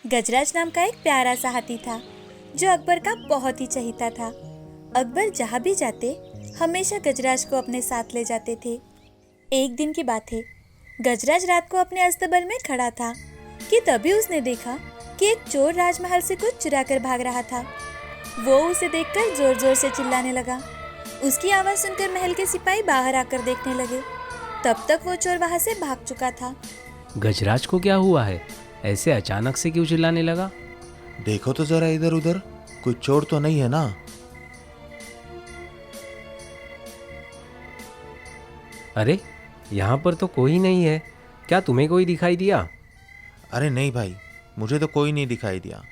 गजराज नाम का एक प्यारा सा हाथी था जो अकबर का बहुत ही चहीता था। अकबर जहाँ भी जाते हमेशा गजराज को अपने साथ ले जाते थे। एक दिन की बात है, गजराज रात को अपने अस्तबल में खड़ा था कि तभी उसने देखा कि एक चोर राजमहल से कुछ चुरा कर भाग रहा था। वो उसे देखकर जोर जोर से चिल्लाने लगा। उसकी आवाज़ सुनकर महल के सिपाही बाहर आकर देखने लगे। तब तक वो चोर वहाँ से भाग चुका था। गजराज को क्या हुआ है? ऐसे अचानक से क्यों चिल्लाने लगा? देखो तो जरा इधर उधर, कोई चोर तो नहीं है ना? अरे, यहाँ पर तो कोई नहीं है। क्या तुम्हें कोई दिखाई दिया? अरे नहीं भाई, मुझे तो कोई नहीं दिखाई दिया।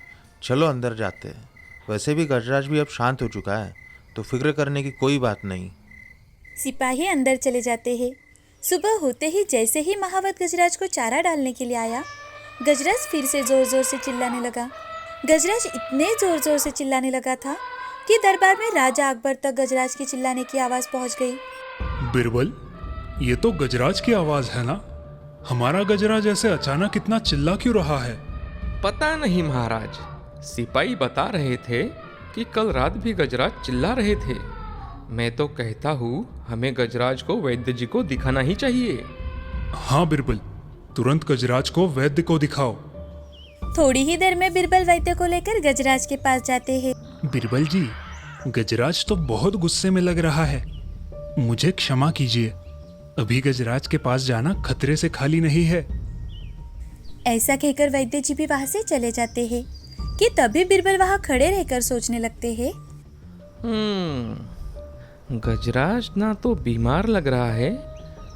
चलो अंदर जाते हैं। वैसे भी गजराज भी अब शांत हो चुका है, तो फिक्र करने की कोई बात नहीं। सिपाही अंदर चले जाते हैं। सुबह होते ही जैसे ही महावत गजराज को चारा डालने के लिए आया, गजराज फिर से जोर जोर से चिल्लाने लगा। गजराज इतने जोर जोर से चिल्लाने लगा था कि दरबार में राजा अकबर तक गजराज की चिल्लाने की आवाज़ पहुंच गई। बिरबल, ये तो गजराज की आवाज है ना? हमारा गजराज ऐसे अचानक इतना चिल्ला क्यों रहा है? पता नहीं महाराज, सिपाही बता रहे थे कि कल रात भी गजराज चिल्ला रहे थे। मैं तो कहता हूँ हमें गजराज को वैद्य जी को दिखाना ही चाहिए। हाँ बिरबल, तुरंत गजराज को वैद्य को दिखाओ। थोड़ी ही देर में बिरबल वैद्य को लेकर गजराज के पास जाते हैं। बिरबल जी, गजराज तो बहुत गुस्से में लग रहा है, मुझे क्षमा कीजिए। अभी गजराज के पास जाना खतरे से खाली नहीं है। ऐसा कहकर वैद्य जी भी वहाँ से चले जाते हैं कि तभी बिरबल वहाँ खड़े रहकर सोचने लगते हैं। गजराज ना तो बीमार लग रहा है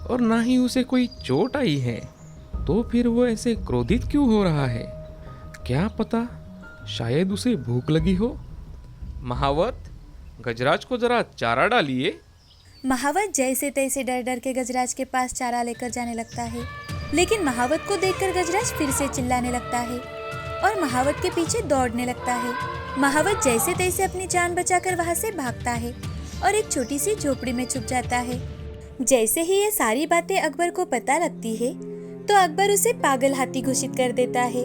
और ना ही उसे कोई चोट आई है, तो फिर वो ऐसे क्रोधित क्यों हो रहा है? क्या पता, शायद उसे भूख लगी हो। महावत, गजराज को जरा चारा डालिए। महावत जैसे तैसे डर डर के गजराज के पास चारा लेकर जाने लगता है, लेकिन महावत को देखकर गजराज फिर से चिल्लाने लगता है और महावत के पीछे दौड़ने लगता है। महावत जैसे तैसे अपनी जान बचाकर वहाँ से भागता है और एक छोटी सी झोपड़ी में छुप जाता है। जैसे ही ये सारी बातें अकबर को पता लगती है, तो अकबर उसे पागल हाथी घोषित कर देता है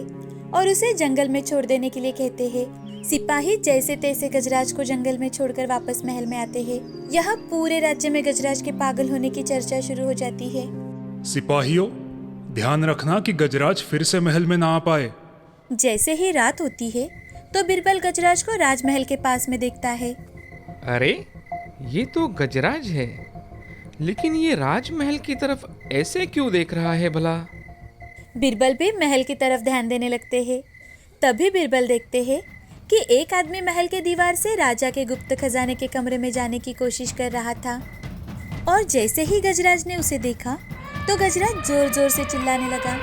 और उसे जंगल में छोड़ देने के लिए कहते हैं। सिपाही जैसे तैसे गजराज को जंगल में छोड़कर वापस महल में आते हैं। यहाँ पूरे राज्य में गजराज के पागल होने की चर्चा शुरू हो जाती है। सिपाहियों, ध्यान रखना कि गजराज फिर से महल में ना आ पाए। जैसे ही रात होती है, तो बिरबल गजराज को राजमहल के पास में देखता है। अरे, ये तो गजराज है, लेकिन ये राजमहल की तरफ ऐसे क्यों देख रहा है भला? बिरबल भी महल की तरफ ध्यान देने लगते हैं। तभी बिरबल देखते हैं कि एक आदमी महल के दीवार से राजा के गुप्त खजाने के कमरे में जाने की कोशिश कर रहा था। और जैसे ही गजराज ने उसे देखा, तो गजराज जोर जोर से चिल्लाने लगा।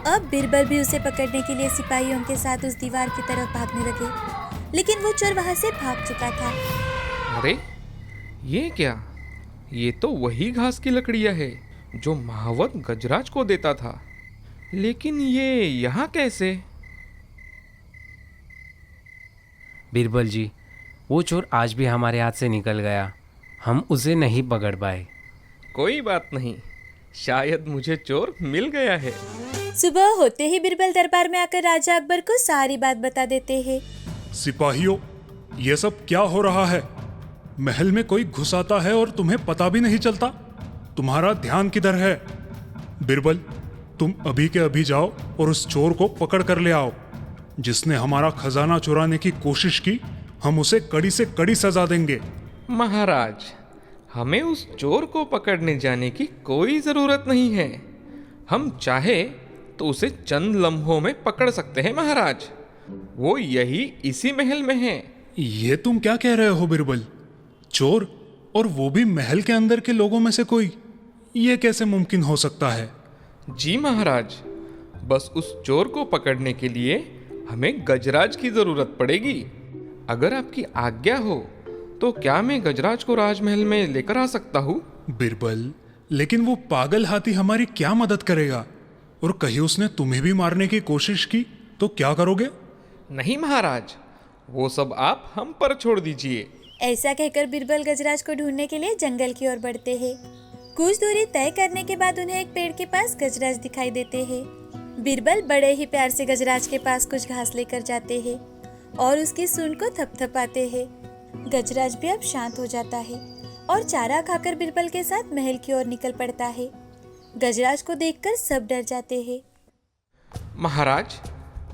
अब बिरबल भी उसे पकड़ने के लिए सिपाहियों के साथ उस दीवार की तरफ भागने लगे, लेकिन वो चोर वहां से भाग चुका था। अरे, ये क्या? ये तो वही घास की लकड़ियाँ है जो महावत गजराज को देता था, लेकिन ये यहाँ कैसे? बीरबल जी, वो चोर आज भी हमारे हाथ से निकल गया। हम उसे नहीं पकड़ पाए। कोई बात नहीं, शायद मुझे चोर मिल गया है। सुबह होते ही बिरबल दरबार में आकर राजा अकबर को सारी बात बता देते हैं। सिपाहियों, ये सब क्या हो रहा है? महल में कोई घुस आता है और तुम्हें पता भी नहीं चलता। तुम्हारा ध्यान किधर है? बिरबल, तुम अभी के अभी जाओ और उस चोर को पकड़ कर ले आओ। जिसने हमारा खजाना चुराने की कोशिश की, हम उसे कड़ी से कड़ी सजा देंगे। महाराज, हमें उस चोर को पकड़ने जाने की कोई जरूरत नहीं है। हम चाहे तो उसे चंद लम्हों में पकड़ सकते हैं महाराज। वो यही इसी महल में है। ये तुम क्या कह रहे हो बिरबल? चोर, और वो भी महल के अंदर के लोगों में से कोई? ये कैसे मुमकिन हो सकता है? जी महाराज, बस उस चोर को पकड़ने के लिए हमें गजराज की जरूरत पड़ेगी। अगर आपकी आज्ञा हो तो क्या मैं गजराज को राजमहल में लेकर आ सकता हूँ? बिरबल, लेकिन वो पागल हाथी हमारी क्या मदद करेगा? और कहीं उसने तुम्हें भी मारने की कोशिश की तो क्या करोगे? नहीं महाराज, वो सब आप हम पर छोड़ दीजिए। ऐसा कहकर बिरबल गजराज को ढूंढने के लिए जंगल की ओर बढ़ते हैं। कुछ दूरी तय करने के बाद उन्हें एक पेड़ के पास गजराज दिखाई देते हैं। बीरबल बड़े ही प्यार से गजराज के पास कुछ घास लेकर जाते हैं और उसकी सूंड को थपथपाते हैं। गजराज भी अब शांत हो जाता है और चारा खाकर बीरबल के साथ महल की ओर निकल पड़ता है। गजराज को देखकर सब डर जाते हैं। महाराज,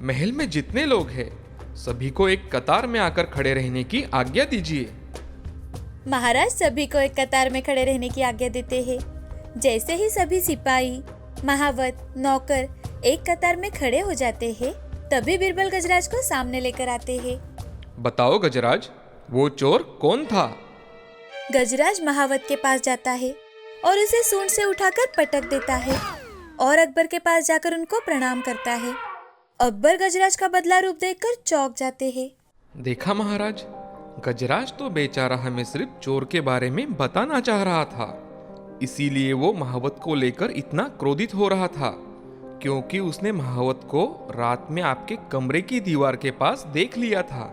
महल में जितने लोग हैं सभी को एक कतार में आकर खड़े रहने की आज्ञा दीजिए। महाराज सभी को एक कतार में खड़े रहने की आज्ञा देते हैं। जैसे ही सभी सिपाही, महावत, नौकर एक कतार में खड़े हो जाते हैं, तभी बीरबल गजराज को सामने लेकर आते हैं। बताओ गजराज, वो चोर कौन था? गजराज महावत के पास जाता है और उसे सूंड से उठाकर पटक देता है और अकबर के पास जाकर उनको प्रणाम करता है। अकबर गजराज का बदला रूप देखकर चौंक जाते हैं। देखा महाराज, गजराज तो बेचारा हमें सिर्फ चोर के बारे में बताना चाह रहा था, इसीलिए वो महावत को लेकर इतना क्रोधित हो रहा था, क्योंकि उसने महावत को रात में आपके कमरे की दीवार के पास देख लिया था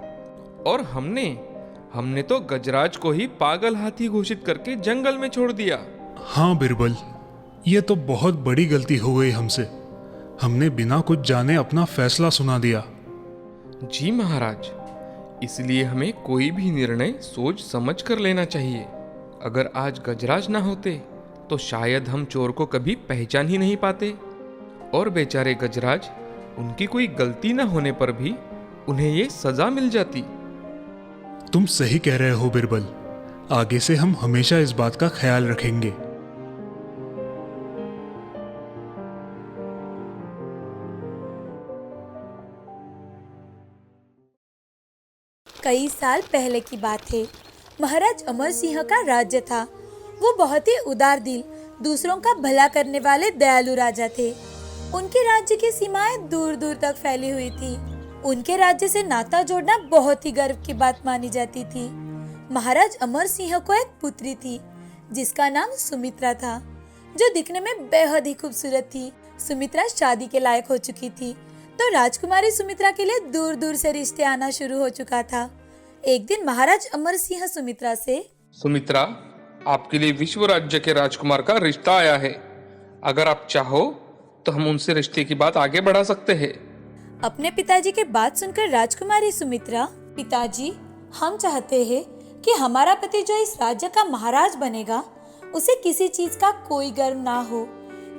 और हमने तो गजराज को ही पागल हाथी घोषित करके जंगल में छोड़ दिया। हाँ बिरबल, ये तो बहुत बड़ी गलती हो गई हमसे। हमने बिना कुछ जाने अपना फैसला सुना दिया। जी महाराज, इसलिए हमें कोई भी निर्णय सोच समझ कर लेना चाहिए। अगर आज गजराज ना होते तो शायद हम चोर को कभी पहचान ही नहीं पाते और बेचारे गजराज, उनकी कोई गलती ना होने पर भी उन्हें ये सजा मिल जाती। तुम सही कह रहे हो बिरबल, आगे से हम हमेशा इस बात का ख्याल रखेंगे। कई साल पहले की बात है। महाराज अमर सिंह का राज्य था। वो बहुत ही उदार दिल, दूसरों का भला करने वाले दयालु राजा थे। उनके राज्य की सीमाएं दूर दूर तक फैली हुई थी। उनके राज्य से नाता जोड़ना बहुत ही गर्व की बात मानी जाती थी। महाराज अमर सिंह को एक पुत्री थी जिसका नाम सुमित्रा था, जो दिखने में बेहद ही खूबसूरत थी। सुमित्रा शादी के लायक हो चुकी थी, तो राजकुमारी सुमित्रा के लिए दूर दूर से रिश्ते आना शुरू हो चुका था। एक दिन महाराज अमर सिंह सुमित्रा से, सुमित्रा, आपके लिए विश्व राज्य के राजकुमार का रिश्ता आया है। अगर आप चाहो तो हम उनसे रिश्ते की बात आगे बढ़ा सकते हैं। अपने पिताजी की बात सुनकर राजकुमारी सुमित्रा, पिताजी, हम चाहते हैं कि हमारा पति जो इस राज्य का महाराज बनेगा, उसे किसी चीज का कोई गर्व ना हो,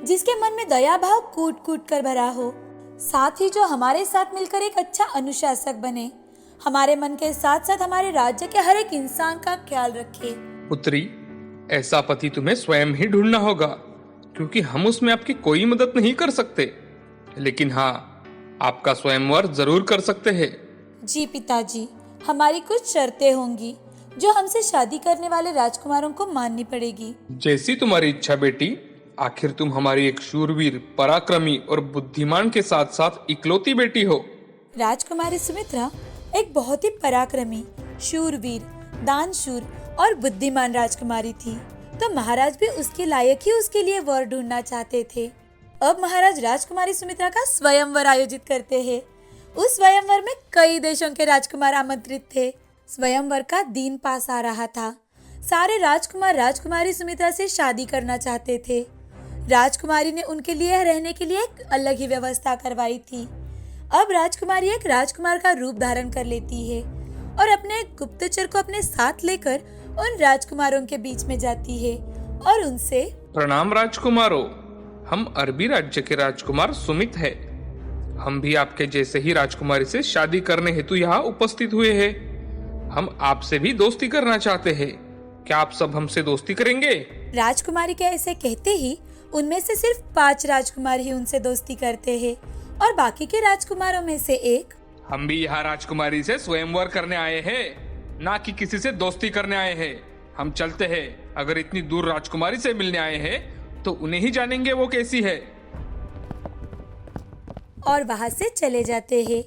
जिसके मन में दया भाव कूट कूट कर भरा हो, साथ ही जो हमारे साथ मिलकर एक अच्छा अनुशासक बने, हमारे मन के साथ साथ हमारे राज्य के हर एक इंसान का ख्याल रखे। पुत्री, ऐसा पति तुम्हें स्वयं ही ढूंढना होगा, क्योंकि हम उसमें आपकी कोई मदद नहीं कर सकते। लेकिन हाँ, आपका स्वयंवर जरूर कर सकते हैं। जी पिताजी, हमारी कुछ शर्तें होंगी जो हमसे शादी करने वाले राजकुमारों को माननी पड़ेगी। जैसी तुम्हारी इच्छा बेटी। आखिर तुम हमारी एक शूरवीर, पराक्रमी और बुद्धिमान के साथ साथ इकलौती बेटी हो। राजकुमारी सुमित्रा एक बहुत ही पराक्रमी, शूरवीर, दानशूर और बुद्धिमान राजकुमारी थी, तो महाराज भी उसके लायक ही उसके लिए वर ढूंढना चाहते थे। अब महाराज राजकुमारी सुमित्रा का स्वयंवर आयोजित करते हैं। उस स्वयंवर में कई देशों के राजकुमार आमंत्रित थे। स्वयंवर का दिन पास आ रहा था। सारे राजकुमार राजकुमारी सुमित्रा से शादी करना चाहते थे। राजकुमारी ने उनके लिए रहने के लिए एक अलग ही व्यवस्था करवाई थी। अब राजकुमारी एक राजकुमार का रूप धारण कर लेती है और अपने गुप्तचर को अपने साथ लेकर उन राजकुमारों के बीच में जाती है और उनसे, प्रणाम राजकुमारों, हम अरबी राज्य के राजकुमार सुमित है। हम भी आपके जैसे ही राजकुमारी से शादी करने हेतु यहाँ उपस्थित हुए हैं। हम आपसे भी दोस्ती करना चाहते हैं। क्या आप सब हमसे दोस्ती करेंगे? राजकुमारी के ऐसे कहते ही उनमें से सिर्फ 5 राजकुमार ही उनसे दोस्ती करते हैं और बाकी के राजकुमारों में से एक, हम भी यहाँ राजकुमारी से स्वयंवर करने आए हैं, ना कि किसी से दोस्ती करने आए हैं। हम चलते हैं। अगर इतनी दूर राजकुमारी से मिलने आए हैं तो उन्हें ही जानेंगे वो कैसी है। और वहाँ से चले जाते हैं।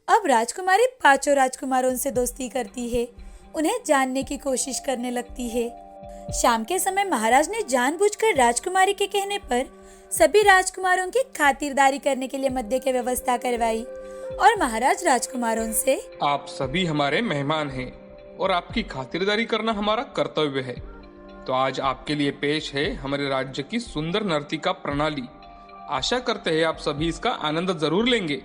अब राजकुमारी 5 राजकुमारों से दोस्ती करती है, उन्हें जानने की कोशिश करने लगती है। शाम के समय महाराज ने जानबूझकर राजकुमारी के कहने पर सभी राजकुमारों की खातिरदारी करने के लिए मद्य की व्यवस्था करवाई और महाराज राजकुमारों से, आप सभी हमारे मेहमान हैं और आपकी खातिरदारी करना हमारा कर्तव्य है। तो आज आपके लिए पेश है हमारे राज्य की सुंदर नर्तिका प्रणाली। आशा करते हैं आप सभी इसका आनंद जरूर लेंगे।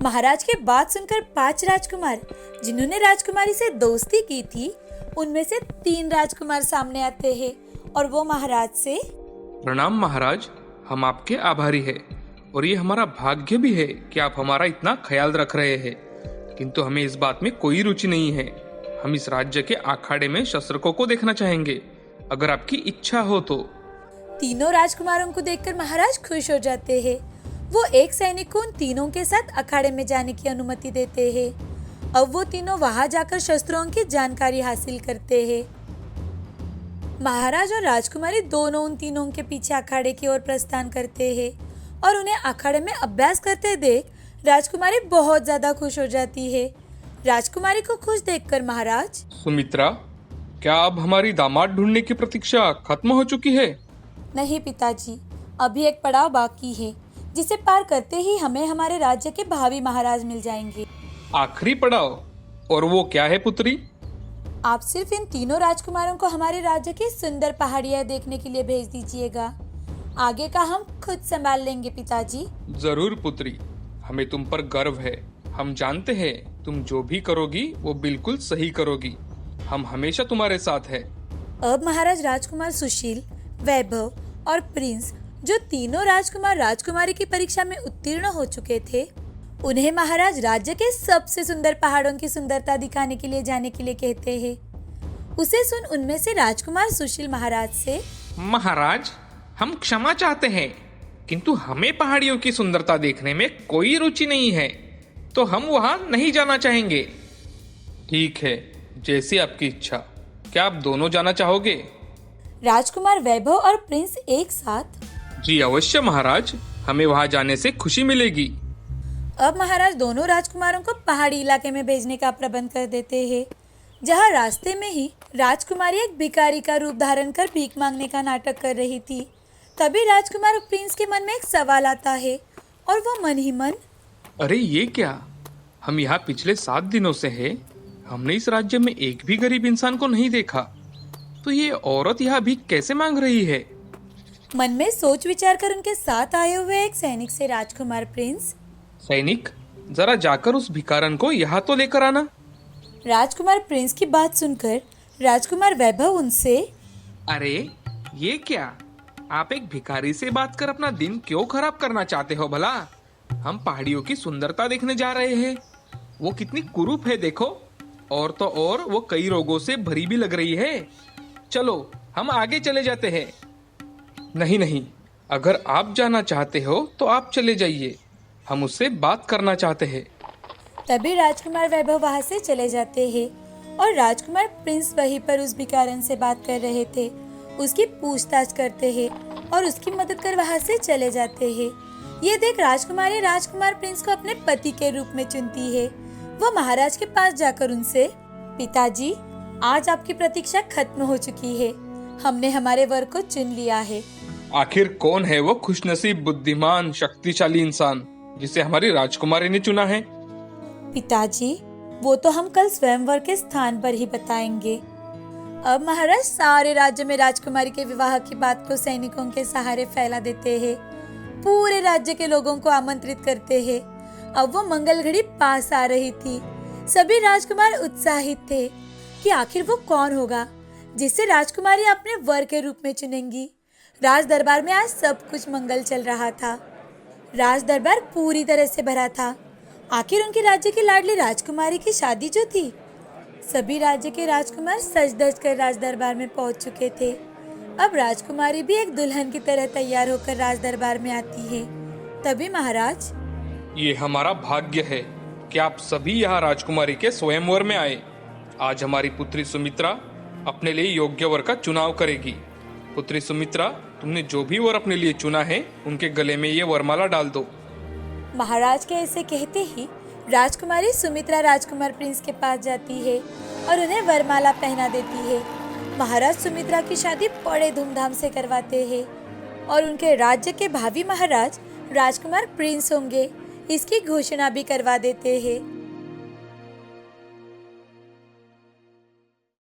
महाराज के बात सुनकर 5 राजकुमार जिन्होंने राजकुमारी से दोस्ती की थी, उनमें से 3 राजकुमार सामने आते हैं और वो महाराज से, प्रणाम महाराज, हम आपके आभारी हैं और ये हमारा भाग्य भी है कि आप हमारा इतना ख्याल रख रहे हैं, किंतु हमें इस बात में कोई रुचि नहीं है। हम इस राज्य के अखाड़े में शस्त्रकों को देखना चाहेंगे, अगर आपकी इच्छा हो तो। तीनों राजकुमारों को देखकर महाराज खुश हो जाते हैं। वो एक सैनिक को उन तीनों के साथ अखाड़े में जाने की अनुमति देते हैं। अब वो तीनों वहां जाकर शस्त्रों की जानकारी हासिल करते हैं। महाराज और राजकुमारी दोनों उन तीनों के पीछे अखाड़े की ओर प्रस्थान करते हैं और उन्हें अखाड़े में अभ्यास करते देख राजकुमारी बहुत ज्यादा खुश हो जाती है। राजकुमारी को खुश देखकर महाराज, सुमित्रा, क्या अब हमारी दामाद ढूंढने की प्रतीक्षा खत्म हो चुकी है? नहीं पिताजी, अभी एक पड़ाव बाकी है जिसे पार करते ही हमें हमारे राज्य के भावी महाराज मिल जाएंगे। आखिरी पड़ाव? और वो क्या है पुत्री? आप सिर्फ इन तीनों राजकुमारों को हमारे राज्य की सुंदर पहाड़ियाँ देखने के लिए भेज दीजिएगा। आगे का हम खुद संभाल लेंगे पिताजी। जरूर पुत्री, हमें तुम पर गर्व है। हम जानते हैं तुम जो भी करोगी वो बिल्कुल सही करोगी। हम हमेशा तुम्हारे साथ हैं। अब महाराज राजकुमार सुशील, वैभव और प्रिंस, जो तीनों राजकुमार राजकुमारी की परीक्षा में उत्तीर्ण हो चुके थे, उन्हें महाराज राज्य के सबसे सुंदर पहाड़ों की सुंदरता दिखाने के लिए जाने के लिए कहते हैं। उसे सुन उनमें से राजकुमार सुशील महाराज से, महाराज, हम क्षमा चाहते हैं, किंतु हमें पहाड़ियों की सुंदरता देखने में कोई रुचि नहीं है, तो हम वहां नहीं जाना चाहेंगे। ठीक है, जैसी आपकी इच्छा। क्या आप दोनों जाना चाहोगे? राजकुमार वैभव और प्रिंस एक साथ, जी अवश्य महाराज, हमें वहां जाने से खुशी मिलेगी। अब महाराज दोनों राजकुमारों को पहाड़ी इलाके में भेजने का प्रबंध कर देते हैं, जहां रास्ते में ही राजकुमारी एक भिखारी का रूप धारण कर भीख मांगने का नाटक कर रही थी। तभी राजकुमार प्रिंस के मन में एक सवाल आता है और वो मन ही मन, अरे ये क्या, हम यहाँ पिछले 7 दिनों से हैं, हमने इस राज्य में एक भी गरीब इंसान को नहीं देखा, तो ये औरत यहाँ भीख कैसे मांग रही है? मन में सोच विचार कर उनके साथ आए हुए एक सैनिक से राजकुमार प्रिंस, सैनिक, जरा जाकर उस भिखारन को यहाँ तो लेकर आना। राजकुमार प्रिंस की बात सुनकर राजकुमार वैभव उनसे, अरे ये क्या, आप एक भिखारी से बात कर अपना दिन क्यों खराब करना चाहते हो भला? हम पहाड़ियों की सुंदरता देखने जा रहे हैं। वो कितनी कुरूप है देखो, और तो और वो कई रोगों से भरी भी लग रही है। चलो हम आगे चले जाते हैं। नहीं नहीं, अगर आप जाना चाहते हो तो आप चले जाइए, हम उससे बात करना चाहते हैं। तभी राजकुमार वैभव वहां से चले जाते हैं और राजकुमार प्रिंस वहीं पर उस भिखारन से बात कर रहे थे, उसकी पूछताछ करते हैं और उसकी मदद कर वहां से चले जाते हैं। ये देख राजकुमारी राजकुमार प्रिंस को अपने पति के रूप में चुनती है। वो महाराज के पास जाकर उनसे, पिताजी, आज आपकी प्रतीक्षा खत्म हो चुकी है, हमने हमारे वर को चुन लिया है। आखिर कौन है वो खुशनसीब, बुद्धिमान, शक्तिशाली इंसान जिसे हमारी राजकुमारी ने चुना है? पिताजी, वो तो हम कल स्वयंवर के स्थान पर ही बताएंगे। अब महाराज सारे राज्य में राजकुमारी के विवाह की बात को सैनिकों के सहारे फैला देते हैं, पूरे राज्य के लोगों को आमंत्रित करते हैं। अब वो मंगल घड़ी पास आ रही थी। सभी राजकुमार उत्साहित थे कि आखिर वो कौन होगा जिसे राजकुमारी अपने वर के रूप में चुनेंगी। राज दरबार में आज सब कुछ मंगल चल रहा था। राज दरबार पूरी तरह से भरा था। आखिर उनके राज्य की लाडली राजकुमारी की शादी जो थी, सभी राज्य के राजकुमार सज धज कर राज दरबार में पहुंच चुके थे। अब राजकुमारी भी एक दुल्हन की तरह तैयार होकर राज दरबार में आती है। तभी महाराज, ये हमारा भाग्य है कि आप सभी यहाँ राजकुमारी के स्वयंवर में आए। आज हमारी पुत्री सुमित्रा अपने लिए योग्य वर का चुनाव करेगी। पुत्री सुमित्रा, तुमने जो भी वर अपने लिए चुना है, उनके गले में ये वरमाला डाल दो। महाराज के ऐसे कहते ही राजकुमारी सुमित्रा राजकुमार प्रिंस के पास जाती है और उन्हें वरमाला पहना देती है। महाराज सुमित्रा की शादी बड़े धूमधाम से करवाते हैं और उनके राज्य के भावी महाराज राजकुमार प्रिंस होंगे, इसकी घोषणा भी करवा देते हैं।